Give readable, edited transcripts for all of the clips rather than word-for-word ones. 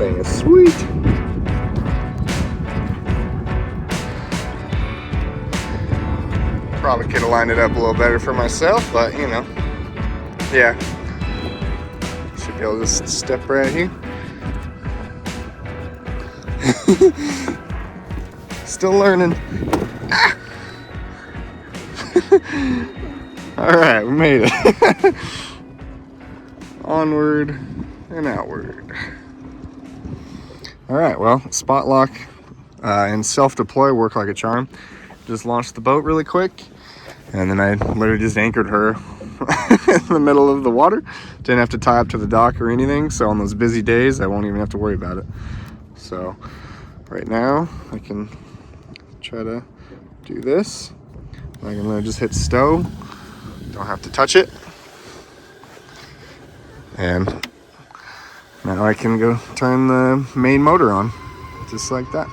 thing is sweet. Probably could have lined it up a little better for myself, but you know, yeah. Should be able to just step right here. Still learning. Ah. All right, we made it. Onward and outward. All right, well, spot lock and self-deploy work like a charm. Just launched the boat really quick, and then I literally just anchored her in the middle of the water. Didn't have to tie up to the dock or anything, so on those busy days, I won't even have to worry about it. So right now, I can try to do this. I can literally just hit stow. Don't have to touch it. And now I can go turn the main motor on, just like that.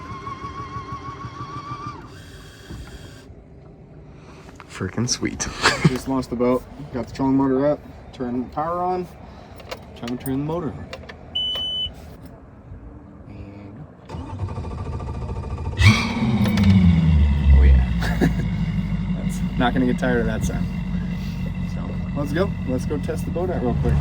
Freaking sweet. Just launched the boat, got the trolling motor up, turned the power on, trying to turn the motor on. Oh yeah. That's not gonna get tired of that sound. So let's go test the boat out real quick.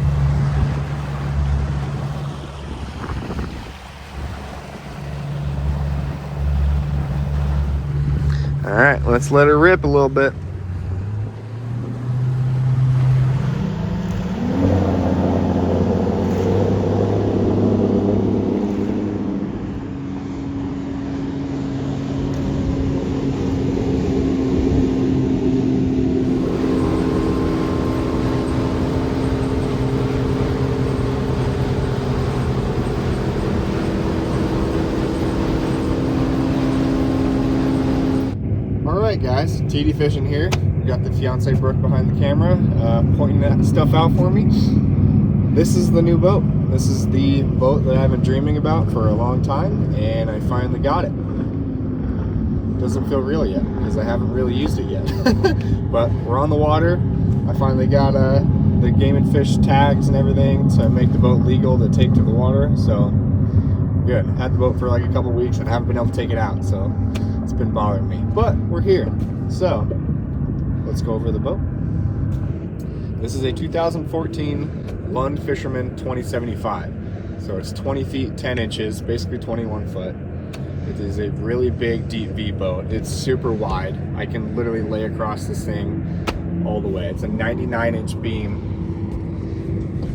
All right, let's let her rip a little bit. Alright guys, TD Fishing here. We got the fiance Brooke behind the camera, pointing that stuff out for me. This is the new boat. This is the boat that I've been dreaming about for a long time, and I finally got it. Doesn't feel real yet, because I haven't really used it yet. But we're on the water. I finally got the Game and Fish tags and everything to make the boat legal to take to the water, so good. Had the boat for like a couple weeks and haven't been able to take it out, so it's been bothering me, but we're here. So let's go over the boat. This is a 2014 Lund Fisherman 2075. So it's 20 feet 10 inches, basically 21 foot. It is a really big deep V boat. It's super wide. I can literally lay across this thing all the way. It's a 99-inch beam,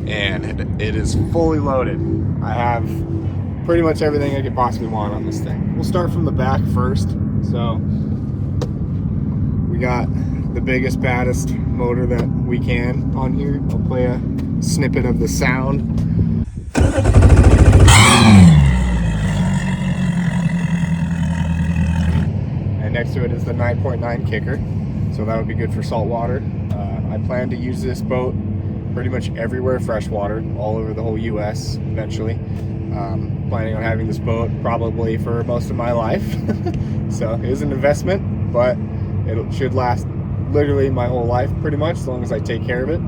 and it is fully loaded. I have pretty much everything I could possibly want on this thing. We'll start from the back first. So we got the biggest, baddest motor that we can on here. I'll play a snippet of the sound. And next to it is the 9.9 kicker. So that would be good for saltwater. I plan to use this boat pretty much everywhere freshwater, all over the whole US eventually. Planning on having this boat probably for most of my life. So it is an investment, but it should last literally my whole life pretty much, as long as I take care of it.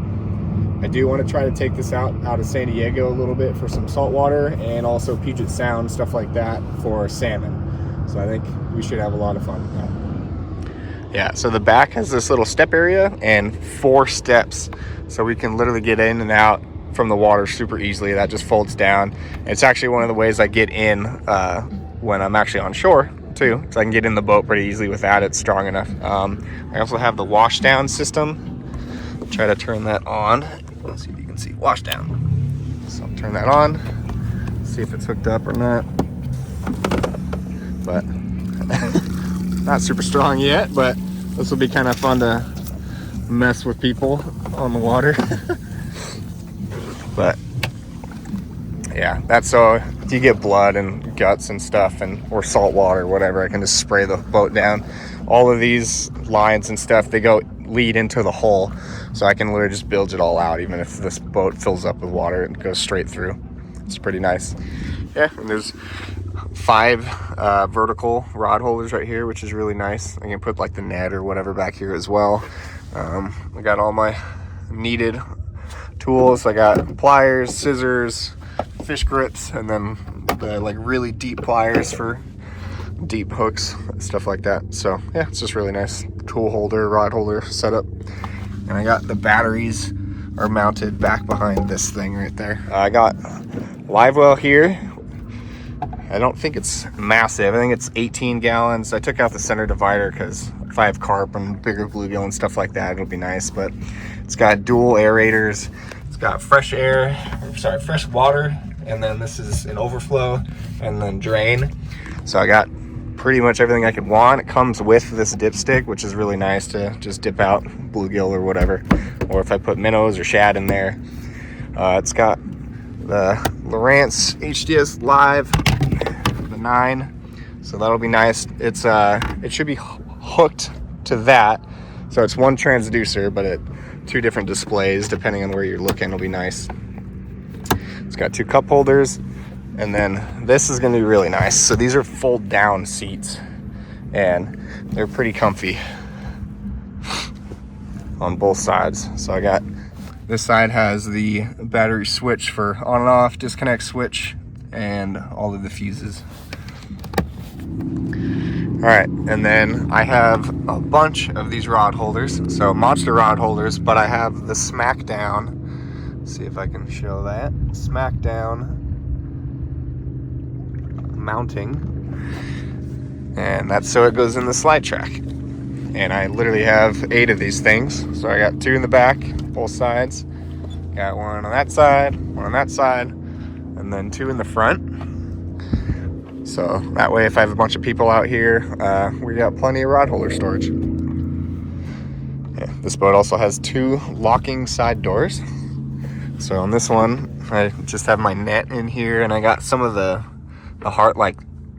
I do want to try to take this out of San Diego a little bit for some saltwater, and also Puget Sound, stuff like that, for salmon. So I think we should have a lot of fun with that. Yeah, so the back has this little step area and 4 steps, so we can literally get in and out from the water super easily. That just folds down. It's actually one of the ways I get in when I'm actually on shore too, so I can get in the boat pretty easily with that. It's strong enough. I also have the wash down system. I'll try to turn that on. Let's see if you can see wash down. So I'll turn that on, see if it's hooked up or not. But not super strong yet, but this will be kind of fun to mess with people on the water. But yeah, that's so if you get blood and guts and stuff, or salt water, whatever, I can just spray the boat down. All of these lines and stuff, they lead into the hull, so I can literally just bilge it all out. Even if this boat fills up with water, it goes straight through. It's pretty nice. Yeah, and there's 5 vertical rod holders right here, which is really nice. I can put like the net or whatever back here as well. I got all my needed tools. I got pliers, scissors, fish grips, and then the like really deep pliers for deep hooks, stuff like that. So yeah, it's just really nice tool holder, rod holder setup. And I got the batteries are mounted back behind this thing right there. I got live well here. I don't think it's massive. I think it's 18 gallons. I took out the center divider because if I have carp and bigger bluegill and stuff like that, it'll be nice. But it's got dual aerators. It's got fresh water, and then this is an overflow and then drain. So I got pretty much everything I could want. It comes with this dipstick, which is really nice to just dip out bluegill or whatever. Or if I put minnows or shad in there. It's got the Lowrance HDS Live, the 9. So that'll be nice. It's it should be hooked to that. So it's one transducer, but two different displays depending on where you're looking. It'll be nice. It's got 2 cup holders. And then this is going to be really nice. So these are fold down seats and they're pretty comfy on both sides. So I got, this side has the battery switch for on and off, disconnect switch, and all of the fuses. All right, and then I have a bunch of these rod holders. So monster rod holders, but I have the Smackdown. Let's see if I can show that. Smackdown mounting, and that's so it goes in the slide track. And I literally have 8 of these things. So I got 2 in the back, both sides. Got one on that side, one on that side, and then 2 in the front. So that way, if I have a bunch of people out here, we got plenty of rod holder storage. Yeah, this boat also has 2 locking side doors. So on this one, I just have my net in here, and I got some of the heart like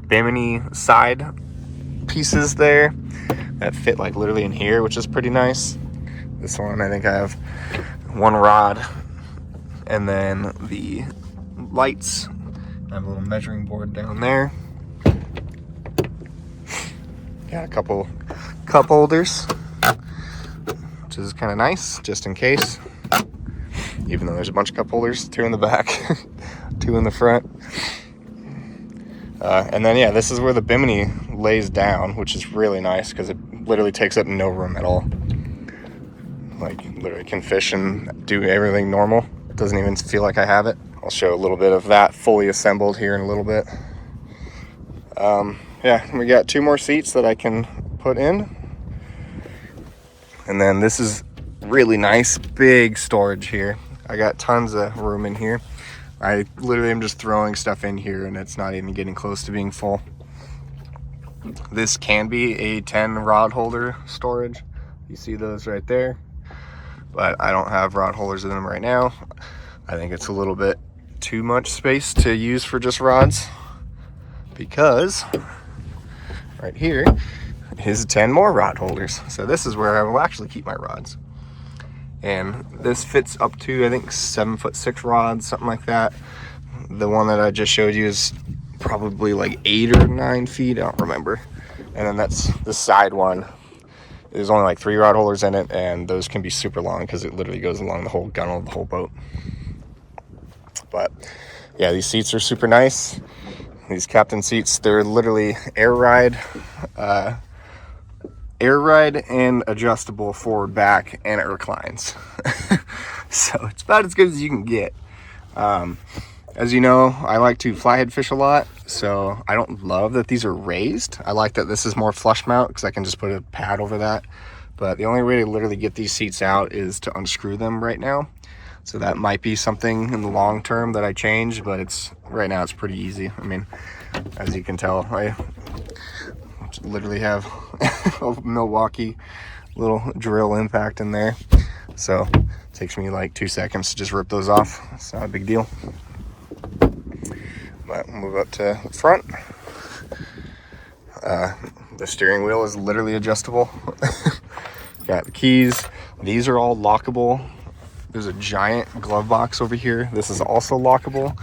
Bimini side pieces there that fit like literally in here, which is pretty nice. This one, I think I have 1 rod, and then the lights. I have a little measuring board down there. Got a couple cup holders, which is kind of nice, just in case. Even though there's a bunch of cup holders, 2 in the back, 2 in the front. And then, yeah, this is where the Bimini lays down, which is really nice because it literally takes up no room at all. Like, literally can fish and do everything normal. It doesn't even feel like I have it. I'll show a little bit of that fully assembled here in a little bit. Yeah, we got 2 more seats that I can put in. And then this is really nice, big storage here. I got tons of room in here. I literally am just throwing stuff in here and it's not even getting close to being full. This can be a 10 rod holder storage. You see those right there. But I don't have rod holders in them right now. I think it's a little bit too much space to use for just rods, because right here is 10 more rod holders. So this is where I will actually keep my rods. And this fits up to, I think, 7'6" rods, something like that. The one that I just showed you is probably like 8 or 9 feet, I don't remember. And then that's the side one. There's only like 3 rod holders in it, and those can be super long because it literally goes along the whole gunnel of the whole boat. But yeah, these seats are super nice. These captain seats, they're literally air ride and adjustable forward, back, and it reclines. So it's about as good as you can get. As you know, I like to flyhead fish a lot, so I don't love that these are raised. I like that this is more flush mount because I can just put a pad over that. But the only way to literally get these seats out is to unscrew them right now. So that might be something in the long term that I change, but right now it's pretty easy. I mean, as you can tell, I literally have a Milwaukee little drill impact in there. So it takes me like 2 seconds to just rip those off. It's not a big deal. But we'll move up to the front. The steering wheel is literally adjustable. Got the keys. These are all lockable. There's a giant glove box over here. This is also lockable.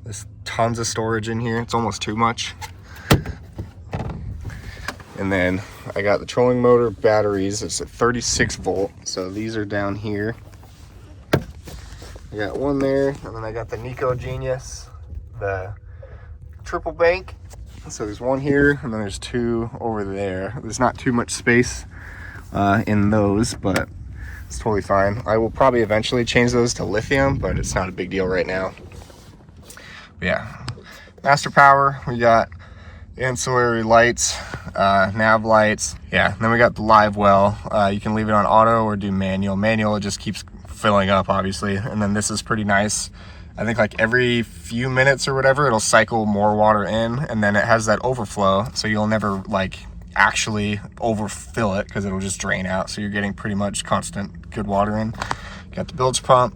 There's tons of storage in here. It's almost too much. And then I got the trolling motor batteries. It's a 36 volt. So these are down here. I got one there, and then I got the Nico Genius, the triple bank. So there's one here, and then there's two over there. There's not too much space in those, but it's totally fine. I will probably eventually change those to lithium, but it's not a big deal right now. But yeah, master power, we got ancillary lights, nav lights. Yeah, and then we got the live well. You can leave it on auto or do manual. Manual, it just keeps filling up, obviously. And then this is pretty nice. I think like every few minutes or whatever, it'll cycle more water in, and then it has that overflow, so you'll never like actually overfill it because it'll just drain out. So you're getting pretty much constant good water in. Got the bilge pump.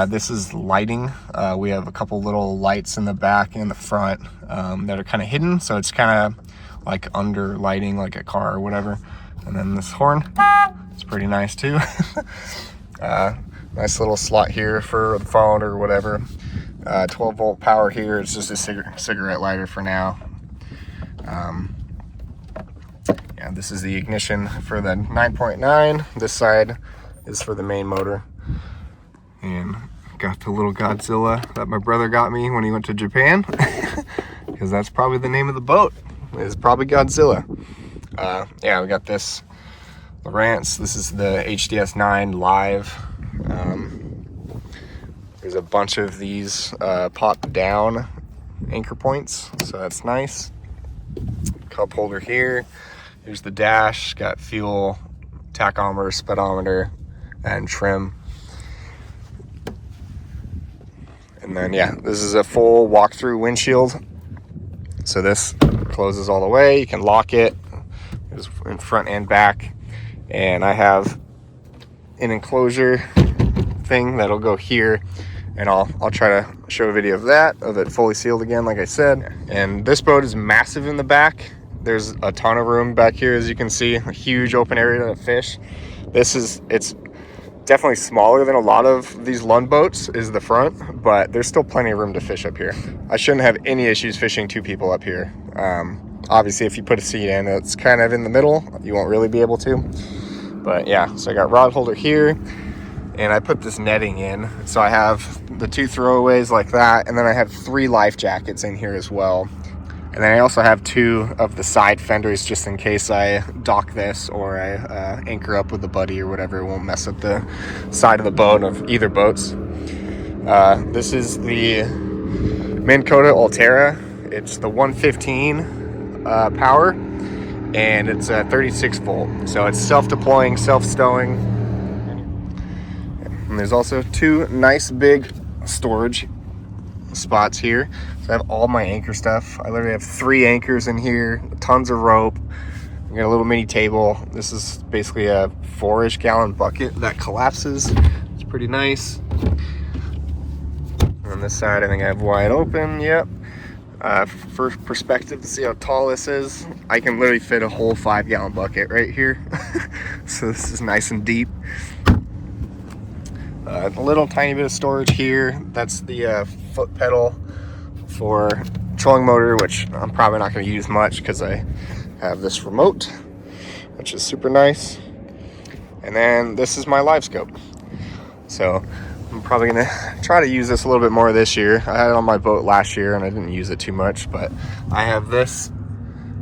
This is lighting. We have a couple little lights in the back and the front that are kind of hidden, so it's kind of like under lighting like a car or whatever. And then this horn, it's pretty nice too. Nice little slot here for the phone or whatever. 12 volt power here. It's just a cigarette lighter for now. Yeah, this is the ignition for the 9.9. This side is for the main motor. And got the little Godzilla that my brother got me when he went to Japan. Because that's probably the name of the boat. It's probably Godzilla. Yeah, we got this Lowrance. This is the HDS 9 Live. There's a bunch of these pop down anchor points, so that's nice. Cup holder here. Here's the dash. Got fuel, tachometer, speedometer, and trim. And then yeah, this is a full walk-through windshield. So this closes all the way. You can lock it. It's in front and back. And I have an enclosure thing that'll go here, and I'll try to show a video of it fully sealed again, like I said. And this boat is massive in the back. There's a ton of room back here, as you can see, a huge open area to fish. It's definitely smaller than a lot of these Lund boats is the front, but there's still plenty of room to fish up here. I shouldn't have any issues fishing two people up here. Obviously if you put a seat in that's kind of in the middle, you won't really be able to. But yeah, so I got rod holder here, and I put this netting in. So I have the two throwaways like that, and then I have 3 life jackets in here as well. And then I also have 2 of the side fenders just in case I dock this or I anchor up with a buddy or whatever. It won't mess up the side of the boat of either boats. This is the Minn Kota Ulterra. It's the 115 power, and it's a 36 volt. So it's self-deploying, self-stowing. And there's also 2 nice big storage spots here. So I have all my anchor stuff. I literally have 3 anchors in here, tons of rope. I got a little mini table. This is basically a 4-ish gallon bucket that collapses. It's pretty nice. On this side, I think I have wide open. Yep. For perspective to see how tall this is, I can literally fit a whole 5-gallon bucket right here. So this is nice and deep. A little tiny bit of storage here. That's the foot pedal for trolling motor, which I'm probably not going to use much because I have this remote, which is super nice. And then this is my live scope. So I'm probably going to try to use this a little bit more this year. I had it on my boat last year and I didn't use it too much, but I have this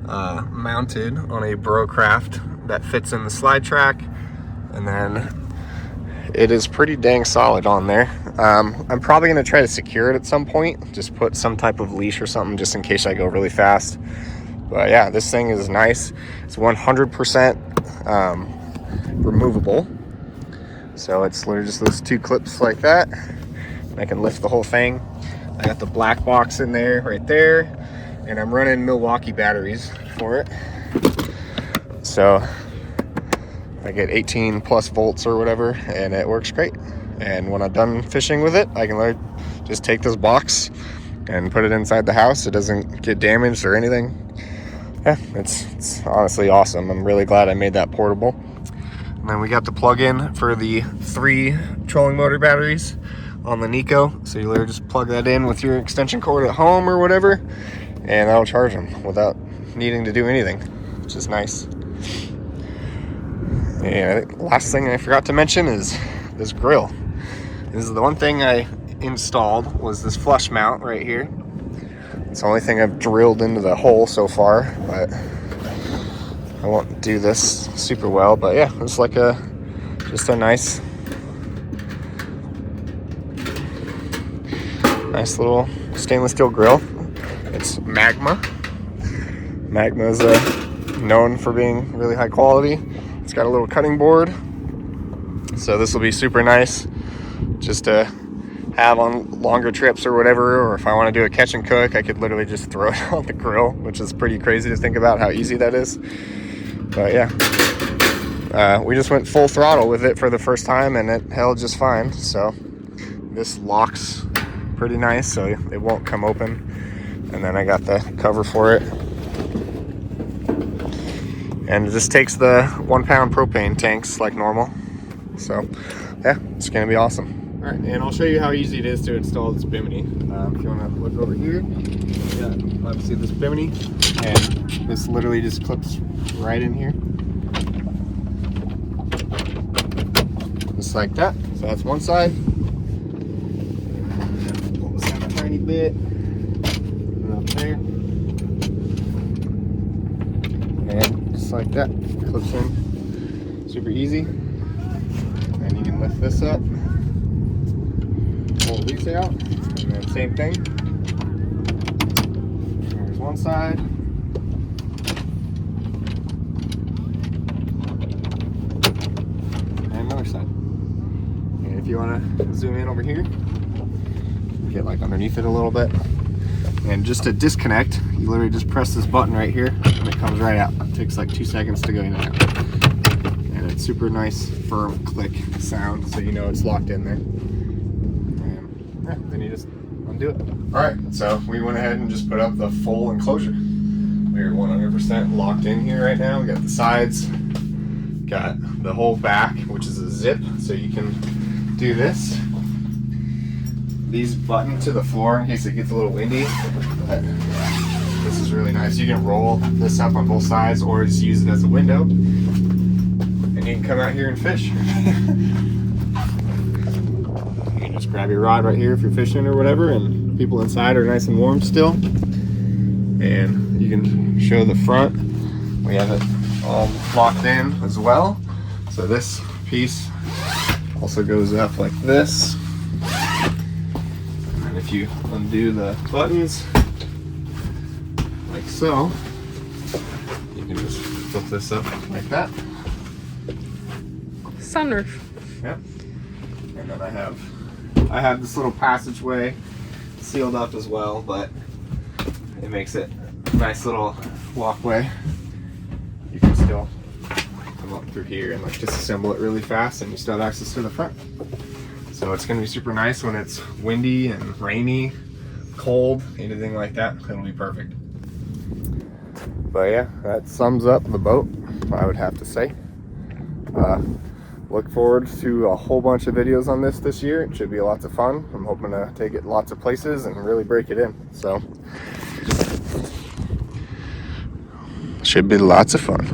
mounted on a Burrowcraft that fits in the slide track, and then it is pretty dang solid on there. I'm probably going to try to secure it at some point, just put some type of leash or something just in case I go really fast. But yeah, this thing is nice. It's 100% removable. So it's literally just those 2 clips like that. I can lift the whole thing. I got the black box in there, right there. And I'm running Milwaukee batteries for it. So I get 18 plus volts or whatever, and it works great. And when I'm done fishing with it, I can just take this box and put it inside the house. It doesn't get damaged or anything. Yeah, it's honestly awesome. I'm really glad I made that portable. And then we got the plug-in for the 3 trolling motor batteries on the Nico. So you literally just plug that in with your extension cord at home or whatever, and that'll charge them without needing to do anything, which is nice. And last thing I forgot to mention is this grill. This is the one thing I installed, was this flush mount right here. It's the only thing I've drilled into the hole so far, but I won't do this super well. But yeah, it's like just a nice little stainless steel grill. It's Magma. Magma is known for being really high quality. It's got a little cutting board, so this will be super nice just to have on longer trips or whatever, or if I want to do a catch and cook, I could literally just throw it on the grill, which is pretty crazy to think about how easy that is. But yeah, we just went full throttle with it for the first time and it held just fine. So this locks pretty nice, so it won't come open. And then I got the cover for it. And it just takes the 1 pound propane tanks like normal. So yeah, it's gonna be awesome. All right, and I'll show you how easy it is to install this Bimini. If you wanna look over here, yeah, obviously this Bimini, and this literally just clips right in here. Just like that. So that's one side. Pull this out a tiny bit. And up there. And just like that. Clips in. Super easy. And you can lift this up. Pull these out. And then same thing. Here's one side. And another side. And if you want to zoom in over here, get like underneath it a little bit. And just to disconnect, you literally just press this button right here and it comes right out. It takes like 2 seconds to go in and out. And it's super nice, firm click sound, so you know it's locked in there. And yeah, then you just undo it. All right, so we went ahead and just put up the full enclosure. We're 100% locked in here right now. We got the sides, got the whole back, which is a zip, so you can do this. These button to the floor in case it gets a little windy. But this is really nice. You can roll this up on both sides or just use it as a window. And you can come out here and fish. You can just grab your rod right here if you're fishing or whatever, and people inside are nice and warm still. And you can show the front. We have it all locked in as well. So this piece also goes up like this. And if you undo the buttons like so, you can just flip this up like that. Sunroof. Yep. And then I have this little passageway sealed up as well, but it makes it a nice little walkway. You can still come up through here and like disassemble it really fast, and you still have access to the front. So it's going to be super nice when it's windy and rainy, cold, anything like that. It'll be perfect. But yeah, that sums up the boat, I would have to say. Look forward to a whole bunch of videos on this year. It should be lots of fun. I'm hoping to take it lots of places and really break it in. So, should be lots of fun.